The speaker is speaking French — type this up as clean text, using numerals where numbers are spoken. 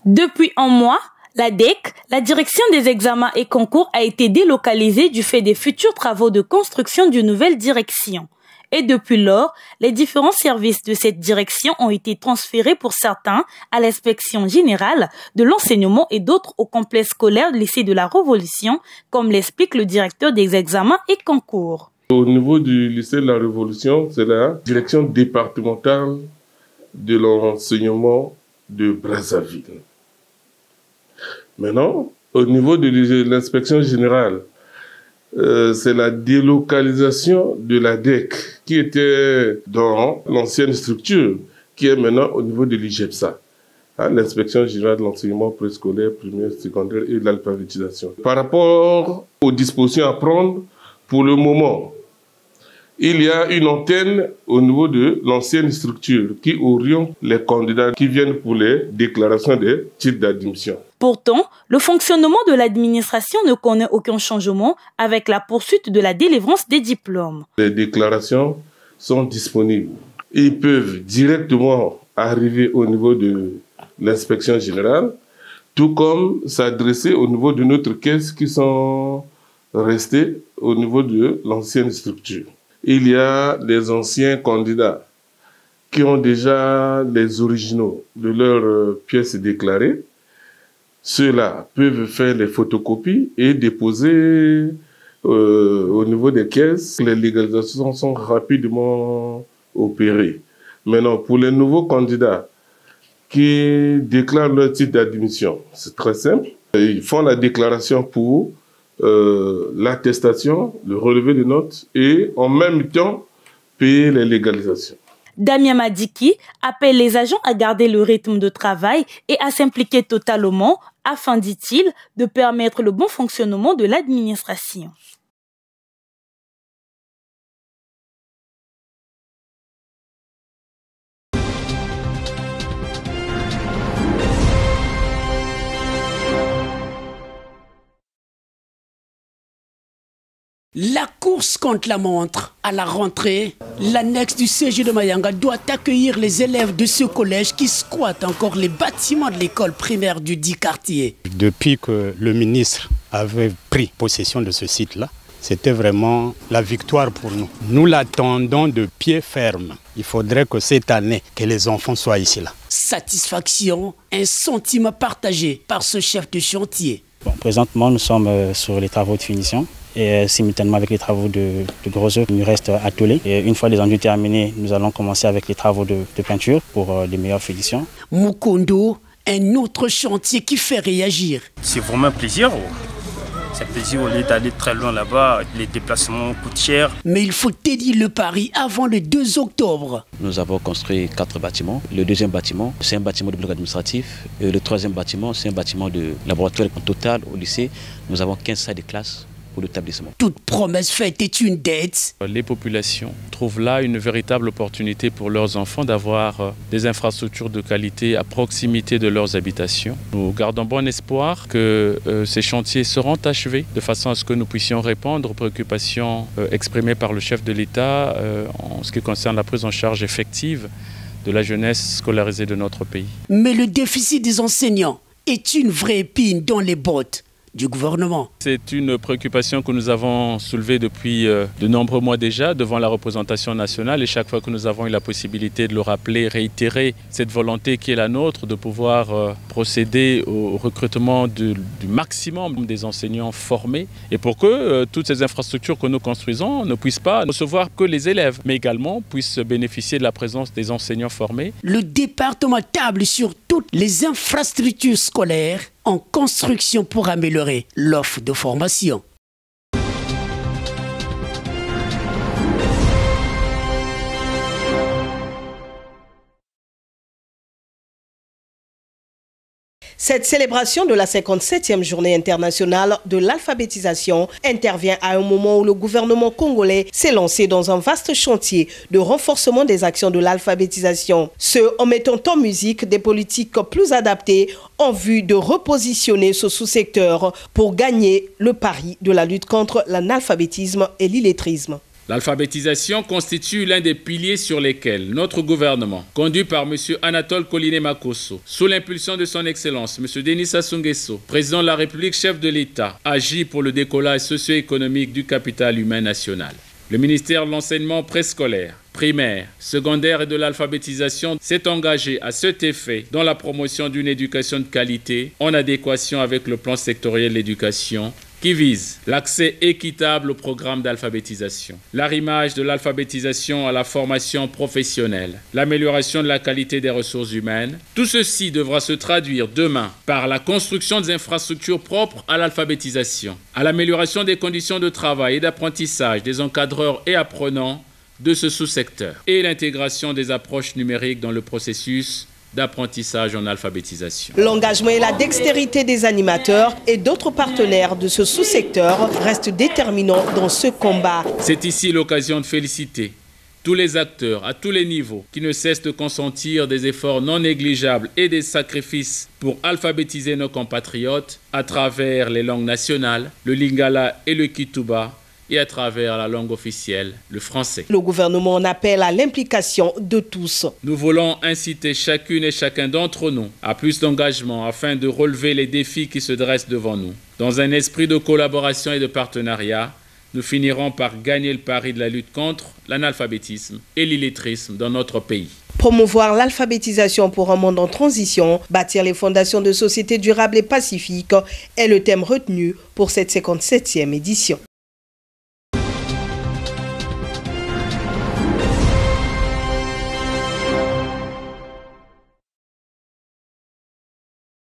Depuis un mois, la DEC, la Direction des examens et concours, a été délocalisée du fait des futurs travaux de construction d'une nouvelle direction. Et depuis lors, les différents services de cette direction ont été transférés pour certains à l'inspection générale de l'enseignement et d'autres au complexe scolaire lycée de la Révolution, comme l'explique le directeur des examens et concours. Au niveau du lycée de la Révolution, c'est la direction départementale de l'enseignement de Brazzaville. Maintenant, au niveau de l'inspection générale, c'est la délocalisation de la DEC qui était dans l'ancienne structure, qui est maintenant au niveau de l'IGEPSA, l'inspection générale de l'enseignement préscolaire, primaire, secondaire et de l'alphabétisation. Par rapport aux dispositions à prendre, pour le moment, il y a une antenne au niveau de l'ancienne structure qui oriente les candidats qui viennent pour les déclarations des titres d'admission. Pourtant, le fonctionnement de l'administration ne connaît aucun changement avec la poursuite de la délivrance des diplômes. Les déclarations sont disponibles. Ils peuvent directement arriver au niveau de l'inspection générale, tout comme s'adresser au niveau de notre caisse qui sont restés au niveau de l'ancienne structure. Il y a des anciens candidats qui ont déjà les originaux de leurs pièces déclarées. Ceux-là peuvent faire les photocopies et déposer au niveau des caisses. Les légalisations sont rapidement opérées. Maintenant, pour les nouveaux candidats qui déclarent leur titre d'admission, c'est très simple. Ils font la déclaration pour l'attestation, le relevé de notes et en même temps payer les légalisations. Damien Madiki appelle les agents à garder le rythme de travail et à s'impliquer totalement afin, dit-il, de permettre le bon fonctionnement de l'administration. La course contre la montre à la rentrée, l'annexe du CG de Mayanga doit accueillir les élèves de ce collège qui squattent encore les bâtiments de l'école primaire du dit quartier. Depuis que le ministre avait pris possession de ce site-là, c'était vraiment la victoire pour nous. Nous l'attendons de pied ferme. Il faudrait que cette année, que les enfants soient ici-là. Satisfaction, un sentiment partagé par ce chef de chantier. Bon, présentement, nous sommes sur les travaux de finition. Et simultanément avec les travaux de gros œuvres, il nous reste attelé. Et une fois les enduits terminés, nous allons commencer avec les travaux de peinture pour des meilleures finitions. Mukondo, un autre chantier qui fait réagir. C'est vraiment un plaisir. C'est un plaisir au lieu d'aller très loin là-bas, les déplacements coûtent cher. Mais il faut édire le pari avant le 2 octobre. Nous avons construit 4 bâtiments. Le deuxième bâtiment, c'est un bâtiment de bloc administratif. Et le troisième bâtiment, c'est un bâtiment de laboratoire. En total, au lycée, nous avons 15 salles de classe. Toute promesse faite est une dette. Les populations trouvent là une véritable opportunité pour leurs enfants d'avoir des infrastructures de qualité à proximité de leurs habitations. Nous gardons bon espoir que ces chantiers seront achevés de façon à ce que nous puissions répondre aux préoccupations exprimées par le chef de l'État en ce qui concerne la prise en charge effective de la jeunesse scolarisée de notre pays. Mais le déficit des enseignants est une vraie épine dans les bottes du gouvernement. C'est une préoccupation que nous avons soulevée depuis de nombreux mois déjà devant la représentation nationale et chaque fois que nous avons eu la possibilité de le rappeler, réitérer cette volonté qui est la nôtre de pouvoir procéder au recrutement du maximum des enseignants formés et pour que toutes ces infrastructures que nous construisons ne puissent pas recevoir que les élèves mais également puissent bénéficier de la présence des enseignants formés. Le département table sur toutes les infrastructures scolaires en construction pour améliorer l'offre de formation. Cette célébration de la 57e journée internationale de l'alphabétisation intervient à un moment où le gouvernement congolais s'est lancé dans un vaste chantier de renforcement des actions de l'alphabétisation. Ce en mettant en musique des politiques plus adaptées en vue de repositionner ce sous-secteur pour gagner le pari de la lutte contre l'analphabétisme et l'illettrisme. L'alphabétisation constitue l'un des piliers sur lesquels notre gouvernement, conduit par M. Anatole Koliné Makosso, sous l'impulsion de son Excellence, M. Denis Sassou Nguesso, président de la République, chef de l'État, agit pour le décollage socio-économique du capital humain national. Le ministère de l'enseignement préscolaire, primaire, secondaire et de l'alphabétisation s'est engagé à cet effet dans la promotion d'une éducation de qualité en adéquation avec le plan sectoriel de l'éducation qui vise l'accès équitable au programme d'alphabétisation, l'arrimage de l'alphabétisation à la formation professionnelle, l'amélioration de la qualité des ressources humaines. Tout ceci devra se traduire demain par la construction des infrastructures propres à l'alphabétisation, à l'amélioration des conditions de travail et d'apprentissage des encadreurs et apprenants de ce sous-secteur et l'intégration des approches numériques dans le processus d'apprentissage en alphabétisation. L'engagement et la dextérité des animateurs et d'autres partenaires de ce sous-secteur restent déterminants dans ce combat. C'est ici l'occasion de féliciter tous les acteurs à tous les niveaux qui ne cessent de consentir des efforts non négligeables et des sacrifices pour alphabétiser nos compatriotes à travers les langues nationales, le lingala et le kituba, et à travers la langue officielle, le français. Le gouvernement en appelle à l'implication de tous. Nous voulons inciter chacune et chacun d'entre nous à plus d'engagement afin de relever les défis qui se dressent devant nous. Dans un esprit de collaboration et de partenariat, nous finirons par gagner le pari de la lutte contre l'analphabétisme et l'illettrisme dans notre pays. Promouvoir l'alphabétisation pour un monde en transition, bâtir les fondations de sociétés durables et pacifiques est le thème retenu pour cette 57e édition.